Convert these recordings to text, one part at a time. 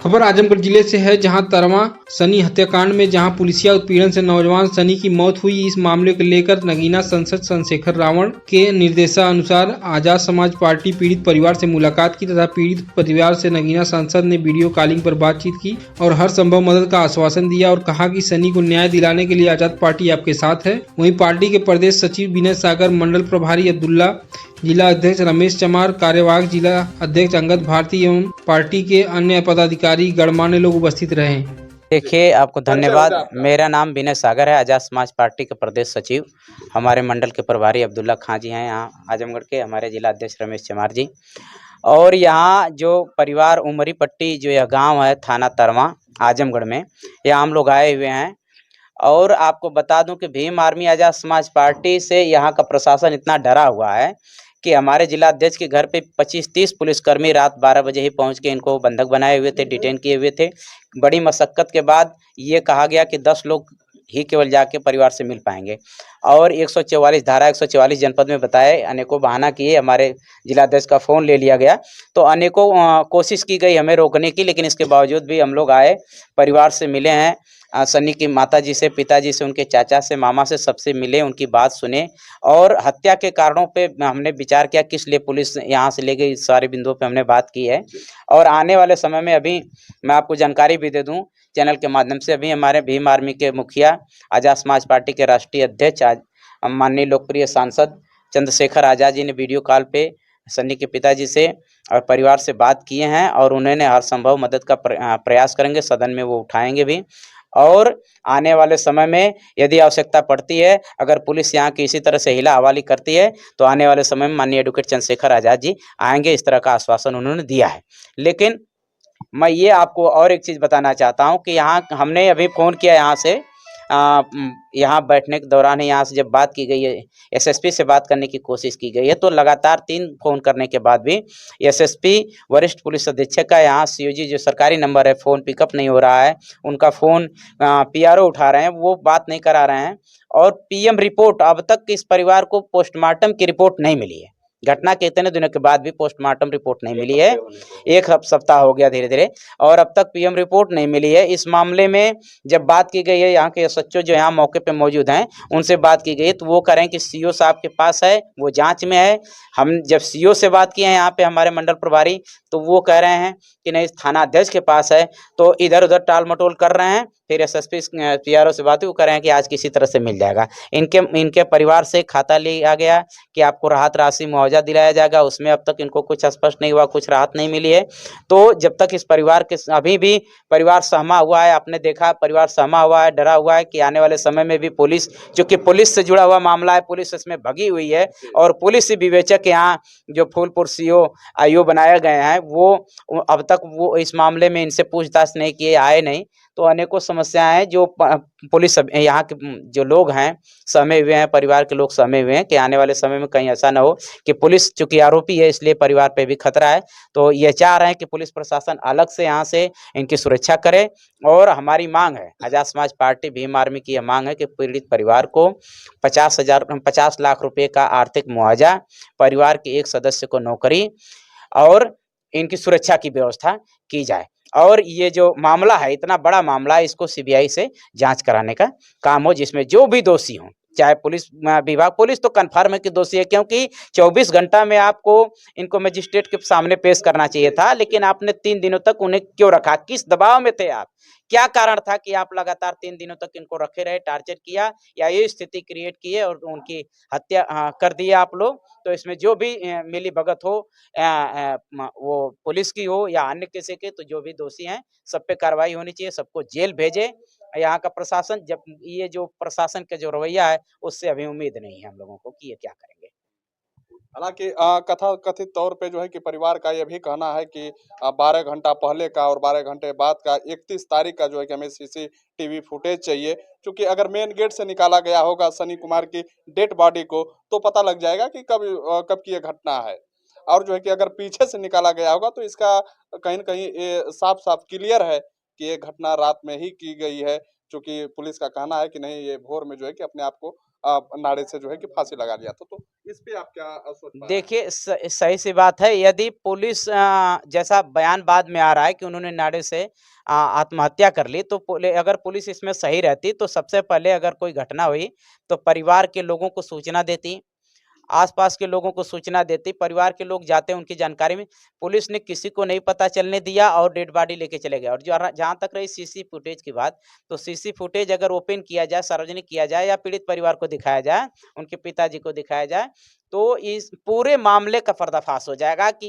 खबर आजमगढ़ जिले से है, जहां तरवा सनी हत्याकांड में जहां पुलिसिया उत्पीड़न से नौजवान सनी की मौत हुई। इस मामले को लेकर नगीना सांसद चंद्रशेखर रावण के निर्देशानुसार आजाद समाज पार्टी पीड़ित परिवार से मुलाकात की तथा पीड़ित परिवार से नगीना सांसद ने वीडियो कॉलिंग पर बातचीत की और हर संभव मदद का आश्वासन दिया और कहा कि सनी को न्याय दिलाने के लिए आजाद पार्टी आपके साथ है। वहीं पार्टी के प्रदेश सचिव विनय सागर, मंडल प्रभारी अब्दुल्ला, जिला अध्यक्ष रमेश चमार, कार्यवाहक जिला अध्यक्ष अंगद भारती एवं पार्टी के अन्य पदाधिकारी गणमान्य लोग उपस्थित रहे। देखिए, आपको धन्यवाद। मेरा नाम विनय सागर है, आजाद समाज पार्टी के प्रदेश सचिव। हमारे मंडल के प्रभारी अब्दुल्ला खां जी हैं यहाँ आजमगढ़ के, हमारे जिला अध्यक्ष रमेश चमार जी। और यहाँ जो परिवार उमरी पट्टी जो यह गांव है थाना तरवा आजमगढ़ में, यहाँ हम लोग आए हुए हैं। और आपको बता दूं कि भीम आर्मी आजाद समाज पार्टी से यहाँ का प्रशासन इतना डरा हुआ है कि हमारे जिला अध्यक्ष के घर पे 25-30 पुलिसकर्मी रात 12 बजे ही पहुंच के इनको बंधक बनाए हुए थे, डिटेन किए हुए थे। बड़ी मशक्कत के बाद ये कहा गया कि 10 लोग ही केवल जाके परिवार से मिल पाएंगे और 144 धारा 144 जनपद में बताए, अनेकों बहाना किए। हमारे जिला अध्यक्ष का फ़ोन ले लिया गया, तो अनेकों कोशिश की गई हमें रोकने की, लेकिन इसके बावजूद भी हम लोग आए, परिवार से मिले हैं। सनी की माताजी से, पिताजी से, उनके चाचा से, मामा से, सबसे मिले, उनकी बात सुने और हत्या के कारणों पे हमने विचार किया किस लिए पुलिस यहाँ से ले गई। इस सारे बिंदुओं पे हमने बात की है और आने वाले समय में अभी मैं आपको जानकारी भी दे दूं चैनल के माध्यम से, अभी हमारे भीम आर्मी के मुखिया, आजाद समाज पार्टी के राष्ट्रीय अध्यक्ष, आज माननीय लोकप्रिय सांसद चंद्रशेखर आजाद जी ने वीडियो कॉल पे सन्नी के पिताजी से और परिवार से बात किए हैं और उन्होंने हर संभव मदद का प्रयास करेंगे, सदन में वो उठाएंगे भी। और आने वाले समय में यदि आवश्यकता पड़ती है, अगर पुलिस यहाँ की इसी तरह से हिला हवाली करती है, तो आने वाले समय में माननीय एडवोकेट चंद्रशेखर आजाद जी आएंगे, इस तरह का आश्वासन उन्होंने दिया है। लेकिन मैं ये आपको और एक चीज़ बताना चाहता हूँ कि यहाँ हमने अभी फ़ोन किया यहाँ से, यहाँ बैठने के दौरान ही यहाँ से जब बात की गई है, एसएसपी से बात करने की कोशिश की गई है, तो लगातार 3 फ़ोन करने के बाद भी एसएसपी वरिष्ठ पुलिस अधीक्षक का यहाँ सीओजी जो सरकारी नंबर है, फ़ोन पिकअप नहीं हो रहा है। उनका फ़ोन पीआरओ उठा रहे हैं, वो बात नहीं करा रहे हैं। और पीएम रिपोर्ट अब तक इस परिवार को पोस्टमार्टम की रिपोर्ट नहीं मिली है। घटना के इतने दिनों के बाद भी पोस्टमार्टम रिपोर्ट नहीं मिली है। एक सप्ताह हो गया धीरे-धीरे, और अब तक पीएम रिपोर्ट नहीं मिली है। इस मामले में जब बात की गई है, यहाँ के एसएचओ जो यहाँ मौके पे मौजूद हैं, उनसे बात की गई है, तो वो कह रहे हैं कि सीओ साहब के पास है, वो जाँच में है। हम जब सीओ से बात किए हैं यहाँ पे हमारे मंडल प्रभारी, तो वो कह रहे हैं कि नहीं, थाना अध्यक्ष के पास है। तो इधर-उधर टाल-मटोल कर रहे हैं। फिर एसएसपी पीआरओ से बात हुई, वो कह रहे हैं कि आज किसी तरह से मिल जाएगा। इनके परिवार से खाता लिया गया कि आपको राहत राशि मुआवजा दिलाया जाएगा, उसमें अब तक इनको कुछ स्पष्ट नहीं हुआ, कुछ राहत नहीं मिली है। तो जब तक इस परिवार के अभी भी परिवार सहमा हुआ है, आपने देखा परिवार सहमा हुआ है, डरा हुआ है कि आने वाले समय में भी पुलिस, चूँकि पुलिस से जुड़ा हुआ मामला है, पुलिस इसमें भगी हुई है और पुलिस विवेचक यहाँ जो फूलपुर सीओ आईओ बनाए गए हैं, वो अब तक वो इस मामले में इनसे पूछताछ नहीं किए, आए नहीं। तो अनेकों समस्याएं हैं जो पुलिस यहाँ के जो लोग हैं सहमे हुए हैं, परिवार के लोग सहमे हुए हैं कि आने वाले समय में कहीं ऐसा ना हो कि पुलिस, चूंकि आरोपी है इसलिए परिवार पे भी खतरा है। तो ये चाह रहे हैं कि पुलिस प्रशासन अलग से यहाँ से इनकी सुरक्षा करे। और हमारी मांग है, आजाद समाज पार्टी भीम आर्मी की यह मांग है कि पीड़ित परिवार को 50 लाख रुपए का आर्थिक मुआवजा, परिवार के एक सदस्य को नौकरी और इनकी सुरक्षा की व्यवस्था की जाए। और ये जो मामला है, इतना बड़ा मामला है, इसको सीबीआई से जांच कराने का काम हो, जिसमें जो भी दोषी हों, चाहे पुलिस विभाग, पुलिस तो कन्फर्म है कि दोषी है, क्योंकि 24 घंटा में आपको इनको मजिस्ट्रेट के सामने पेश करना चाहिए था। लेकिन आपने 3 दिनों तक उन्हें क्यों रखा? किस दबाव में थे आप? क्या कारण था कि आप लगातार 3 दिनों तक इनको रखे रहे, टार्चर किया, या ये स्थिति क्रिएट की है और उनकी हत्या कर दी आप लोग? तो इसमें जो भी मिली भगत हो, वो पुलिस की हो या अन्य किसी के, तो जो भी दोषी हैं सब पे कार्रवाई होनी चाहिए, सबको जेल भेजे यहाँ का प्रशासन। जब ये जो प्रशासन का जो रवैया है, उससे अभी उम्मीद नहीं है हम लोगों को कि ये क्या करेंगे। हालाँकि कथा कथित तौर पे जो है कि परिवार का ये भी कहना है कि 12 घंटा पहले का और 12 घंटे बाद का 31 तारीख का जो है कि हमें सीसीटीवी फुटेज चाहिए। क्योंकि अगर मेन गेट से निकाला गया होगा सनी कुमार की डेड बॉडी को, तो पता लग जाएगा कि कब की ये घटना है। और जो है कि अगर पीछे से निकाला गया होगा, तो इसका कहीं न कहीं ये साफ-साफ क्लियर है कि ये घटना रात में ही की गई है। चूँकि पुलिस का कहना है कि नहीं, ये भोर में जो है कि अपने आप को नारे से जो है कि फांसी लगा दिया था। तो इस पे आप क्या सोच पा रहे हैं? देखिए सही सी बात है। यदि पुलिस जैसा बयान बाद में आ रहा है कि उन्होंने नारे से आत्महत्या कर ली, तो अगर पुलिस इसमें सही रहती तो सबसे पहले अगर कोई घटना हुई तो परिवार के लोगों को सूचना देती, आस-पास के लोगों को सूचना देती, परिवार के लोग जाते उनकी जानकारी में। पुलिस ने किसी को नहीं पता चलने दिया और डेड बॉडी लेके चले गए। और जहाँ तक रही सीसी फुटेज की बात, तो सीसी फुटेज अगर ओपन किया जाए, सार्वजनिक किया जाए या पीड़ित परिवार को दिखाया जाए, उनके पिताजी को दिखाया जाए, तो इस पूरे मामले का पर्दाफाश हो जाएगा कि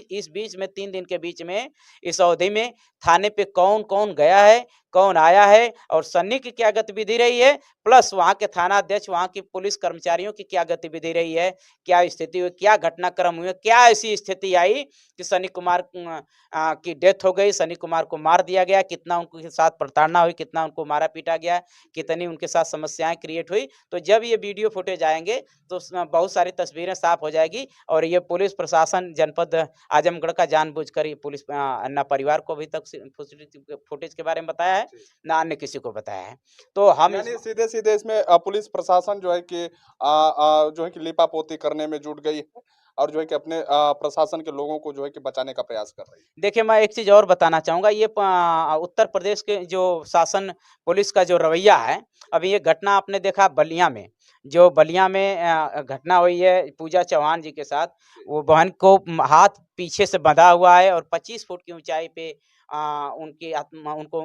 इस बीच में 3 दिन के बीच में, इस अवधि में थाने पे कौन-कौन गया है, कौन आया है और सन्नी की क्या गतिविधि रही है, प्लस वहाँ के थाना अध्यक्ष, वहाँ की पुलिस कर्मचारियों की क्या गतिविधि रही है, क्या स्थिति हुई, क्या घटनाक्रम हुए, क्या ऐसी स्थिति आई कि सन्नी कुमार की डेथ हो गई, सन्नी कुमार को मार दिया गया, कितना उनके साथ प्रताड़ना हुई, कितना उनको मारा-पीटा गया, कितनी उनके साथ समस्याएँ क्रिएट हुई। तो जब ये वीडियो फुटेज आएँगे तो बहुत सारी तस्वीरें साफ हो जाएगी और ये पुलिस प्रशासन जनपद आजमगढ़ का जानबूझकर ये पुलिस ना परिवार को अभी तक फुटेज के बारे में बताया है, ना अन्य किसी को बताया है। तो हम यानी सीधे-सीधे इसमें पुलिस प्रशासन जो है कि जो है कि लीपापोती करने में जुट गई है और जो है कि अपने प्रशासन के लोगों को जो है कि बचाने का प्रयास कर रही है। देखिए, मैं एक चीज़ और बताना चाहूँगा, ये उत्तर प्रदेश के जो शासन पुलिस का जो रवैया है, अभी ये घटना आपने देखा बलिया में, जो बलिया में घटना हुई है पूजा चौहान जी के साथ, वो बहन को हाथ पीछे से बंधा हुआ है और 25 फुट की ऊँचाई पे उनको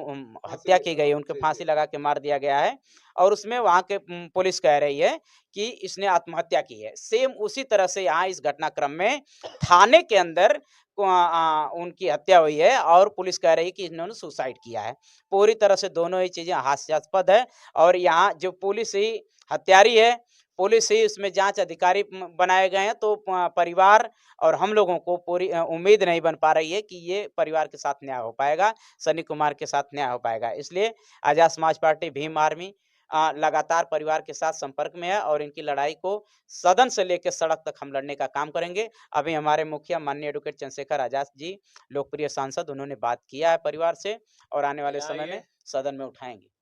हत्या की गई है, उनको फांसी लगा के मार दिया गया है और उसमें वहाँ के पुलिस कह रही है कि इसने आत्महत्या की है। सेम उसी तरह से यहाँ इस घटनाक्रम में थाने के अंदर उनकी हत्या हुई है और पुलिस कह रही है कि इन्होंने सुसाइड किया है। पूरी तरह से दोनों ही चीज़ें हास्यास्पद है और यहाँ जो पुलिस ही हत्यारी है, पुलिस ही इसमें जाँच अधिकारी बनाए गए हैं, तो परिवार और हम लोगों को पूरी उम्मीद नहीं बन पा रही है कि ये परिवार के साथ न्याय हो पाएगा, सन्नी कुमार के साथ न्याय हो पाएगा। इसलिए आज़ाद समाज पार्टी भीम आर्मी लगातार परिवार के साथ संपर्क में है और इनकी लड़ाई को सदन से लेकर सड़क तक हम लड़ने का काम करेंगे। अभी हमारे मुखिया माननीय एडवोकेट चंद्रशेखर आज़ाद जी, लोकप्रिय सांसद, उन्होंने बात किया है परिवार से और आने वाले समय में सदन में उठाएँगे।